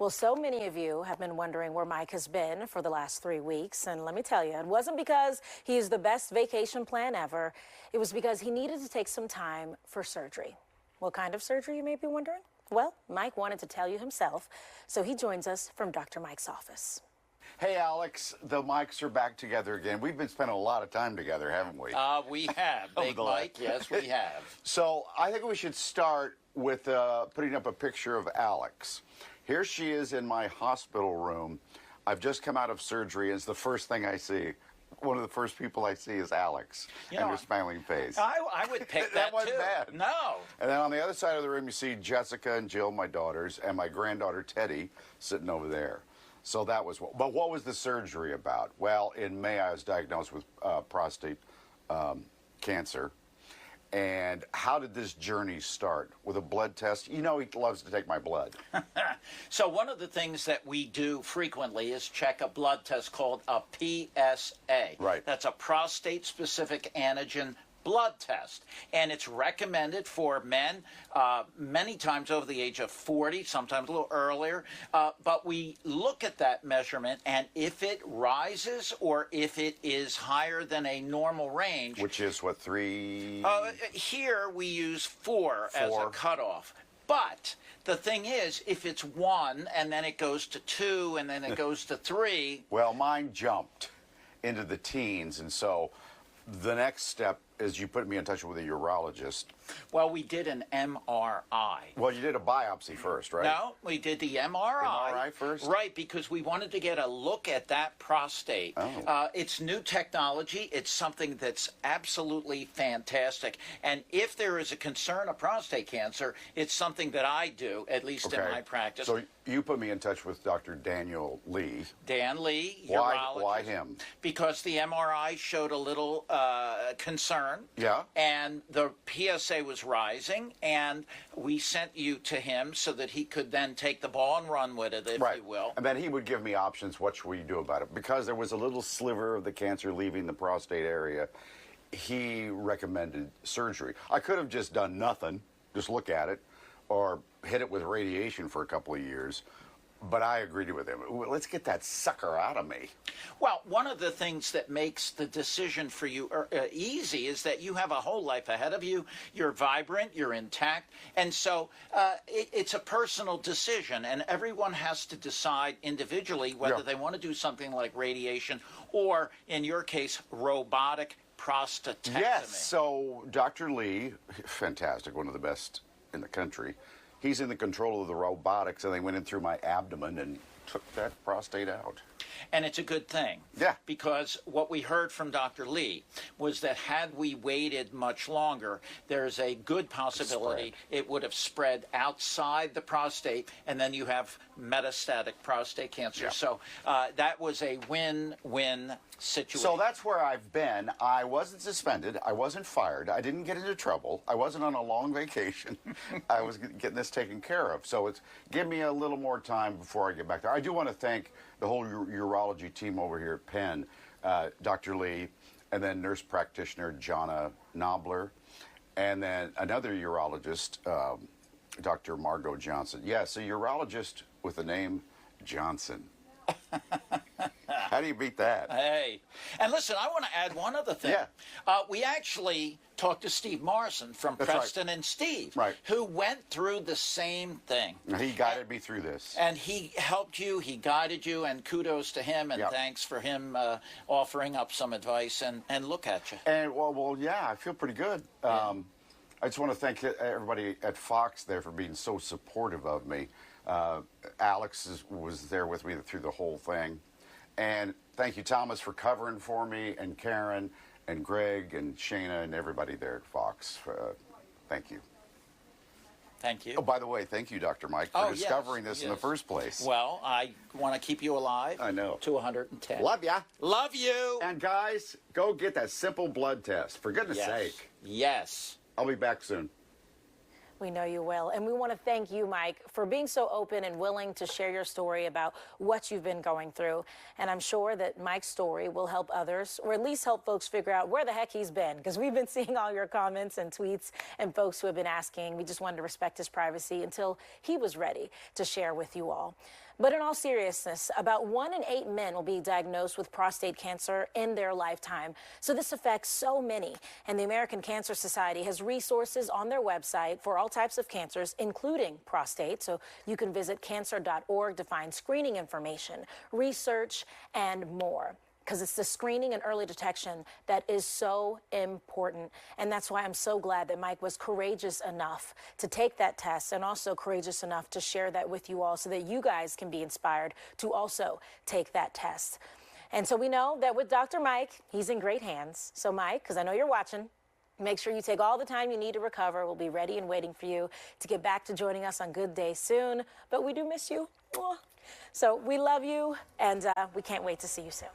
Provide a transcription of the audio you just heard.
Well, so many of you have been wondering where Mike has been for the last 3 weeks. And let me tell you, it wasn't because he's the best vacation plan ever. It was because he needed to take some time for surgery. What kind of surgery, you may be wondering? Well, Mike wanted to tell you himself, so he joins us from Dr. Mike's office. Hey, Alex, the Mikes are back together again. We've been spending a lot of time together, haven't we? We have, Big Mike. Yes, we have. So I think we should start with putting up a picture of Alex. Here she is in my hospital room. I've just come out of surgery, and it's the first thing I see. One of the first people I see is Alex and her smiling face. I would pick that wasn't too. bad. No. And then on the other side of the room, you see Jessica and Jill, my daughters, and my granddaughter Teddy sitting over there. So that was what. But what was the surgery about? Well, in May, I was diagnosed with prostate cancer. And how did this journey start? With a blood test? You know he loves to take my blood. So one of the things that we do frequently is check a blood test called a PSA. Right. That's a prostate-specific antigen blood test, and it's recommended for men many times over the age of 40, sometimes a little earlier, but we look at that measurement, and if it rises or if it is higher than a normal range, Which is what, 3? Here we use 4 as a cutoff. But the thing is, if it's 1 and then it goes to 2 and then it goes to 3. Well, mine jumped into the teens, and so the next step is you put me in touch with a urologist. Well, we did an MRI. Well, you did a biopsy first, right? No, we did the MRI. MRI first? Right, because we wanted to get a look at that prostate. Oh. It's new technology. It's something that's absolutely fantastic. And if there is a concern of prostate cancer, it's something that I do, at least in my practice. So you put me in touch with Dr. Daniel Lee. Dan Lee, Why, urologist. why him? Because the MRI showed a little concern. Yeah. And the PSA was rising, and we sent you to him so that he could then take the ball and run with it, if you will. And then he would give me options. What should we do about it? Because there was a little sliver of the cancer leaving the prostate area, he recommended surgery. I could have just done nothing, just look at it, or hit it with radiation for a couple of years. But I agreed with him. Let's get that sucker out of me. Well, one of the things that makes the decision for you easy is that you have a whole life ahead of you. You're vibrant, you're intact. And so it's a personal decision, and everyone has to decide individually whether they want to do something like radiation or, in your case, robotic prostatectomy. Yes, so Dr. Lee, fantastic, one of the best in the country. He's in the control of the robotics, and they went in through my abdomen and took that prostate out. And it's a good thing. Yeah. Because what we heard from Dr. Lee was that had we waited much longer, there's a good possibility it would have spread outside the prostate, and then you have metastatic prostate cancer. Yeah. So that was a win-win situation. So that's where I've been. I wasn't suspended. I wasn't fired. I didn't get into trouble. I wasn't on a long vacation. I was getting this taken care of. So it's give me a little more time before I get back there. I do want to thank the whole urology team over here at Penn, Dr. Lee, and then nurse practitioner Jonna Knobler, and then another urologist, Dr. Margot Johnson. Yes, a urologist with the name Johnson. How do you beat that? Hey. And listen, I want to add one other thing. Yeah. We actually talked to Steve Morrison from Preston and Steve, who went through the same thing. He guided me through this. And he helped you, he guided you, and kudos to him, and thanks for him offering up some advice, and look at you. And, well, yeah, I feel pretty good. I just want to thank everybody at Fox there for being so supportive of me. Alex was there with me through the whole thing. And thank you, Thomas, for covering for me, and Karen, and Greg, and Shayna, and everybody there at Fox. Thank you. Thank you. Oh, by the way, thank you, Dr. Mike, for discovering this in the first place. Well, I want to keep you alive. I know. To 110. Love ya. Love you. And guys, go get that simple blood test. For goodness sake. Yes. I'll be back soon. We know you will. And we want to thank you, Mike, for being so open and willing to share your story about what you've been going through. And I'm sure that Mike's story will help others, or at least help folks figure out where the heck he's been, because we've been seeing all your comments and tweets and folks who have been asking. We just wanted to respect his privacy until he was ready to share with you all. But in all seriousness, about 1 in 8 men will be diagnosed with prostate cancer in their lifetime. So this affects so many. And the American Cancer Society has resources on their website for all types of cancers, including prostate. So you can visit cancer.org to find screening information, research, and more. Because it's the screening and early detection that is so important. And that's why I'm so glad that Mike was courageous enough to take that test and also courageous enough to share that with you all so that you guys can be inspired to also take that test. And so we know that with Dr. Mike, he's in great hands. So Mike, because I know you're watching, make sure you take all the time you need to recover. We'll be ready and waiting for you to get back to joining us on Good Day soon. But we do miss you. So we love you, and we can't wait to see you soon.